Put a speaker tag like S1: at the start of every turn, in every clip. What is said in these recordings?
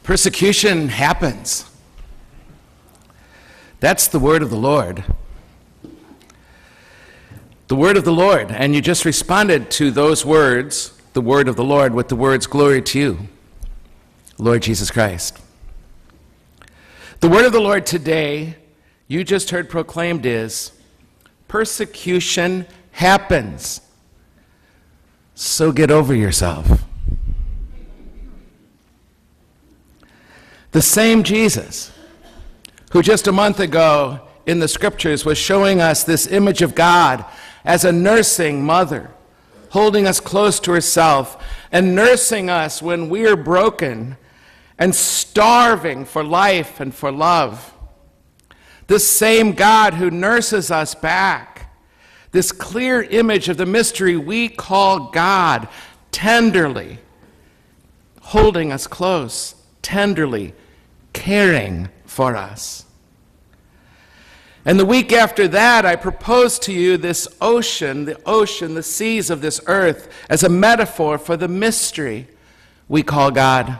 S1: Persecution happens. That's the word of the Lord. The word of the Lord. And you just responded to those words, the word of the Lord, with the words, "Glory to you, Lord Jesus Christ." The word of the Lord today, you just heard proclaimed, is persecution happens. So get over yourself. The same Jesus who just a month ago in the scriptures was showing us this image of God as a nursing mother, holding us close to herself and nursing us when we are broken and starving for life and for love. This same God who nurses us back, this clear image of the mystery we call God, tenderly holding us close, tenderly caring for us. And the week after that, I proposed to you this ocean, the seas of this earth, as a metaphor for the mystery we call God.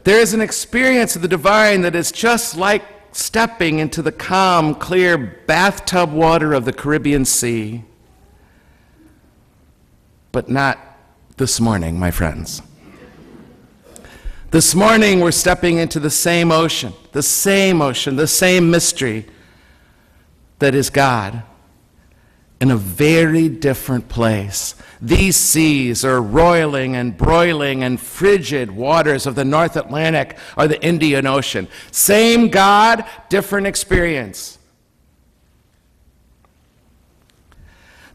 S1: There is an experience of the divine that is just like stepping into the calm, clear bathtub water of the Caribbean Sea. But not this morning, my friends. This morning, we're stepping into the same ocean, the same mystery that is God, in a very different place. These seas are roiling and broiling and frigid waters of the North Atlantic or the Indian Ocean. Same God, different experience.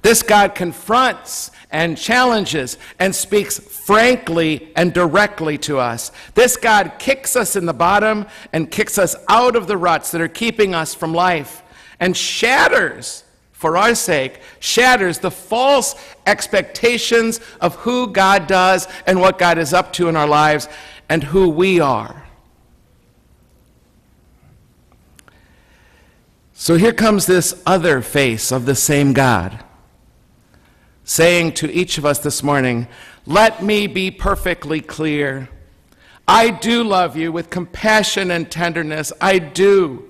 S1: This God confronts and challenges and speaks frankly and directly to us. This God kicks us in the bottom and kicks us out of the ruts that are keeping us from life, and shatters, for our sake, shatters the false expectations of who God does and what God is up to in our lives and who we are. So here comes this other face of the same God, saying to each of us this morning, let me be perfectly clear. I do love you with compassion and tenderness. I do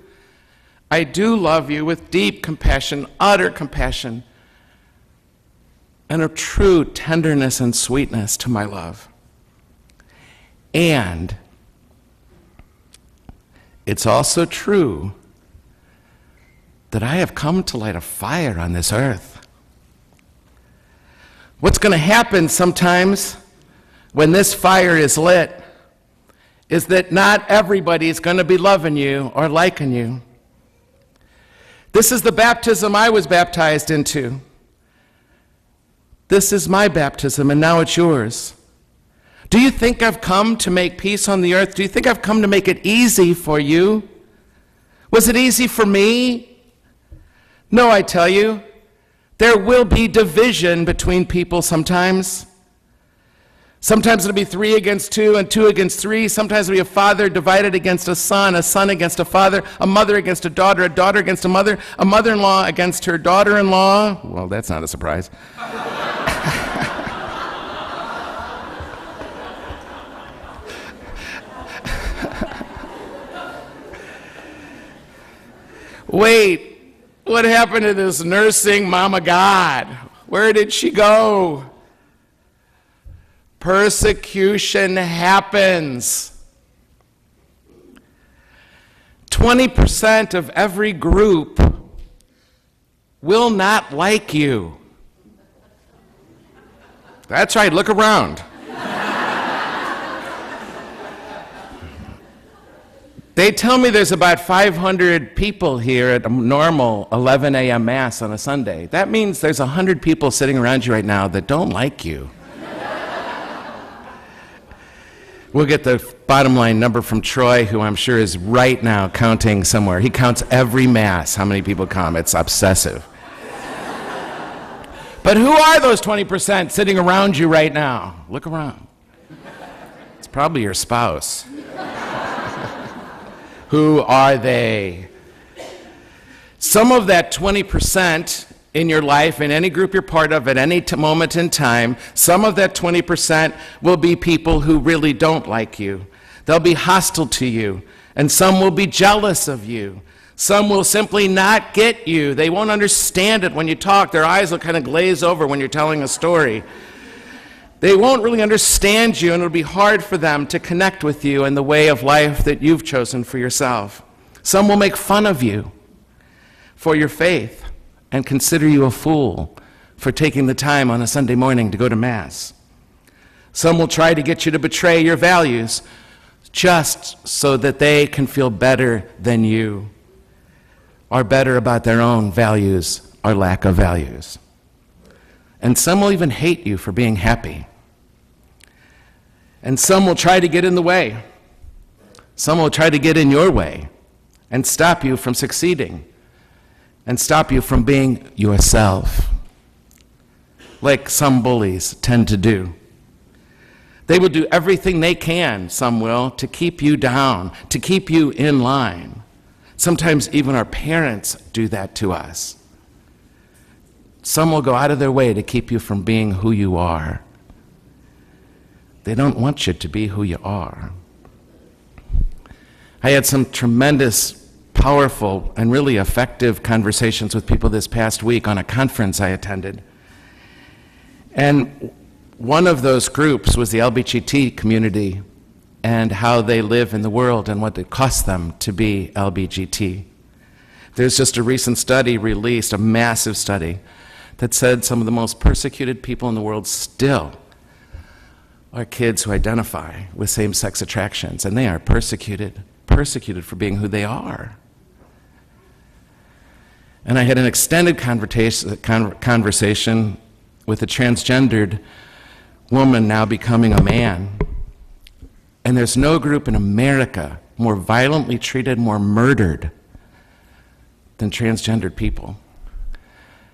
S1: love you with deep compassion, utter compassion, and a true tenderness and sweetness to my love. And it's also true that I have come to light a fire on this earth. What's going to happen sometimes when this fire is lit is that not everybody is going to be loving you or liking you. This is the baptism I was baptized into. This is my baptism, and now it's yours. Do you think I've come to make peace on the earth? Do you think I've come to make it easy for you? Was it easy for me? No, I tell you. There will be division between people sometimes. Sometimes it'll be 3 against 2 and 2 against 3. Sometimes it'll be a father divided against a son against a father, a mother against a daughter against a mother-in-law against her daughter-in-law. Well, that's not a surprise. Wait. What happened to this nursing Mama God? Where did she go? Persecution happens. 20% of every group will not like you. That's right, look around. They tell me there's about 500 people here at a normal 11 a.m. Mass on a Sunday. That means there's 100 people sitting around you right now that don't like you. We'll get the bottom line number from Troy, who I'm sure is right now counting somewhere. He counts every Mass, how many people come. It's obsessive. But who are those 20% sitting around you right now? Look around. It's probably your spouse. Who are they? Some of that 20% in your life, in any group you're part of, at any moment in time, some of that 20% will be people who really don't like you. They'll be hostile to you, and some will be jealous of you. Some will simply not get you. They won't understand it when you talk. Their eyes will kind of glaze over when you're telling a story. They won't really understand you, and it'll be hard for them to connect with you in the way of life that you've chosen for yourself. Some will make fun of you for your faith and consider you a fool for taking the time on a Sunday morning to go to Mass. Some will try to get you to betray your values just so that they can feel better than you, or better about their own values or lack of values. And some will even hate you for being happy. And some will try to get in the way. Some will try to get in your way and stop you from succeeding and stop you from being yourself, like some bullies tend to do. They will do everything they can, some will, to keep you down, to keep you in line. Sometimes even our parents do that to us. Some will go out of their way to keep you from being who you are. They don't want you to be who you are. I had some tremendous, powerful, and really effective conversations with people this past week on a conference I attended. And one of those groups was the LBGT community and how they live in the world and what it costs them to be LBGT. There's just a recent study released, a massive study, that said some of the most persecuted people in the world still are kids who identify with same-sex attractions, and they are persecuted for being who they are. And I had an extended conversation with a transgendered woman now becoming a man. And there's no group in America more violently treated, more murdered than transgendered people.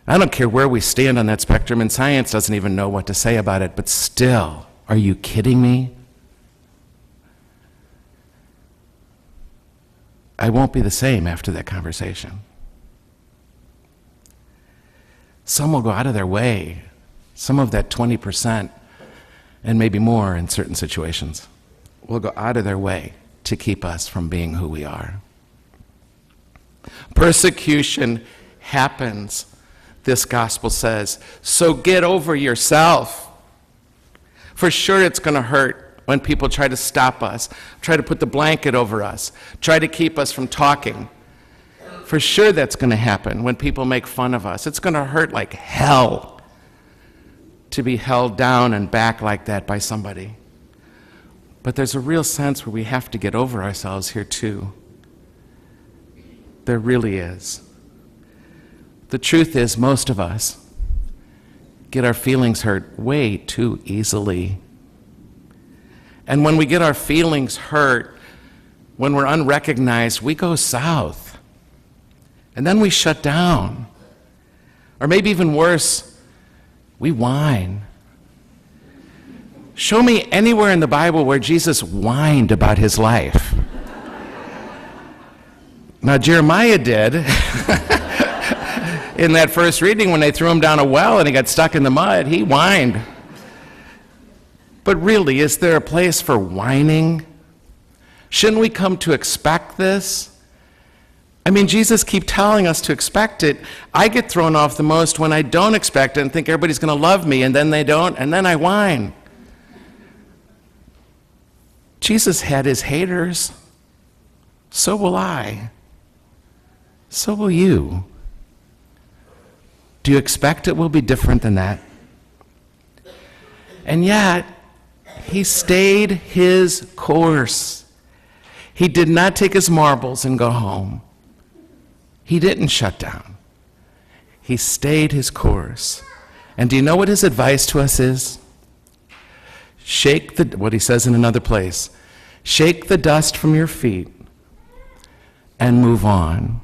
S1: I don't care where we stand on that spectrum, and science doesn't even know what to say about it, but still, are you kidding me? I won't be the same after that conversation. Some will go out of their way, some of that 20%, and maybe more in certain situations, will go out of their way to keep us from being who we are. Persecution happens, this gospel says, so get over yourself. For sure it's going to hurt when people try to stop us, try to put the blanket over us, try to keep us from talking. For sure that's going to happen when people make fun of us. It's going to hurt like hell to be held down and back like that by somebody. But there's a real sense where we have to get over ourselves here too. There really is. The truth is, most of us get our feelings hurt way too easily. And when we get our feelings hurt, when we're unrecognized, we go south. And then we shut down. Or maybe even worse, we whine. Show me anywhere in the Bible where Jesus whined about his life. Now, Jeremiah did. In that first reading, when they threw him down a well and he got stuck in the mud, he whined. But really, is there a place for whining? Shouldn't we come to expect this? I mean, Jesus keeps telling us to expect it. I get thrown off the most when I don't expect it and think everybody's going to love me, and then they don't, and then I whine. Jesus had his haters. So will I. So will you. Do you expect it will be different than that? And yet, he stayed his course. He did not take his marbles and go home. He didn't shut down. He stayed his course. And do you know what his advice to us is? What he says in another place, shake the dust from your feet and move on.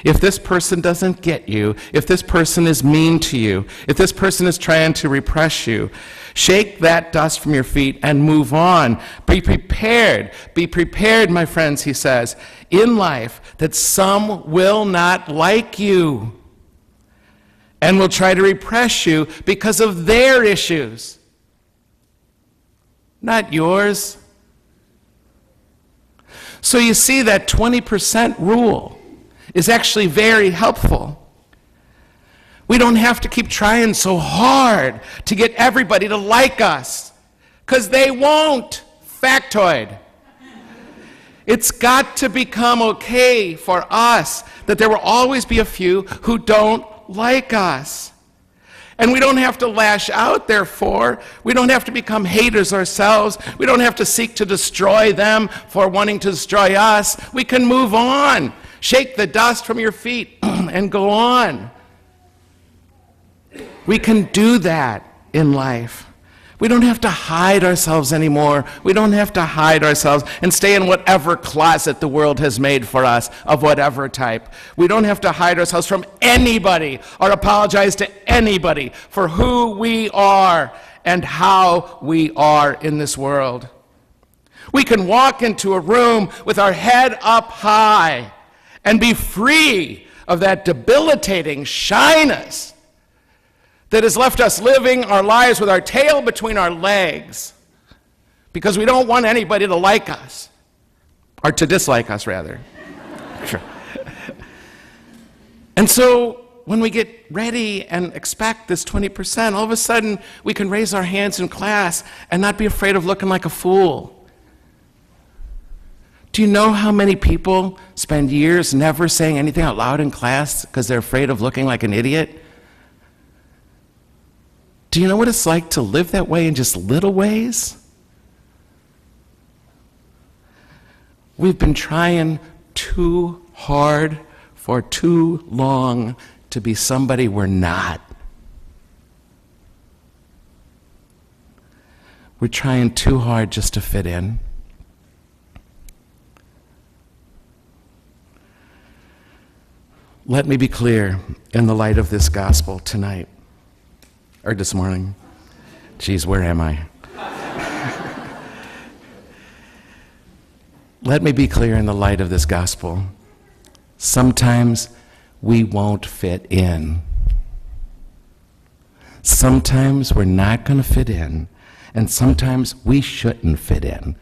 S1: If this person doesn't get you, if this person is mean to you, if this person is trying to repress you, shake that dust from your feet and move on. Be prepared. Be prepared, my friends, he says, in life that some will not like you. and will try to repress you because of their issues, not yours. So you see, that 20% rule is actually very helpful. We don't have to keep trying so hard to get everybody to like us, because they won't. Factoid. It's got to become okay for us that there will always be a few who don't like us. And we don't have to lash out, therefore. We don't have to become haters ourselves. We don't have to seek to destroy them for wanting to destroy us. We can move on. Shake the dust from your feet and go on. We can do that in life. We don't have to hide ourselves anymore. We don't have to hide ourselves and stay in whatever closet the world has made for us, of whatever type. We don't have to hide ourselves from anybody or apologize to anybody for who we are and how we are in this world. We can walk into a room with our head up high and be free of that debilitating shyness that has left us living our lives with our tail between our legs because we don't want anybody to like us, or to dislike us, rather. Sure. And so when we get ready and expect this 20%, all of a sudden we can raise our hands in class and not be afraid of looking like a fool. Do you know how many people spend years never saying anything out loud in class because they're afraid of looking like an idiot? Do you know what it's like to live that way in just little ways? We've been trying too hard for too long to be somebody we're not. We're trying too hard just to fit in. Let me be clear in the light of this gospel tonight. Or this morning. Geez, where am I? Let me be clear in the light of this gospel. Sometimes we won't fit in. Sometimes we're not going to fit in, and sometimes we shouldn't fit in.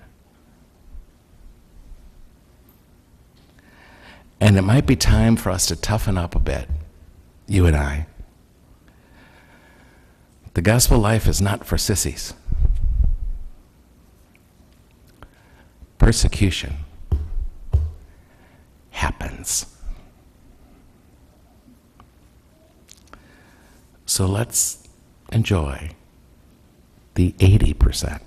S1: And it might be time for us to toughen up a bit, you and I. The gospel life is not for sissies. Persecution happens. So let's enjoy the 80%.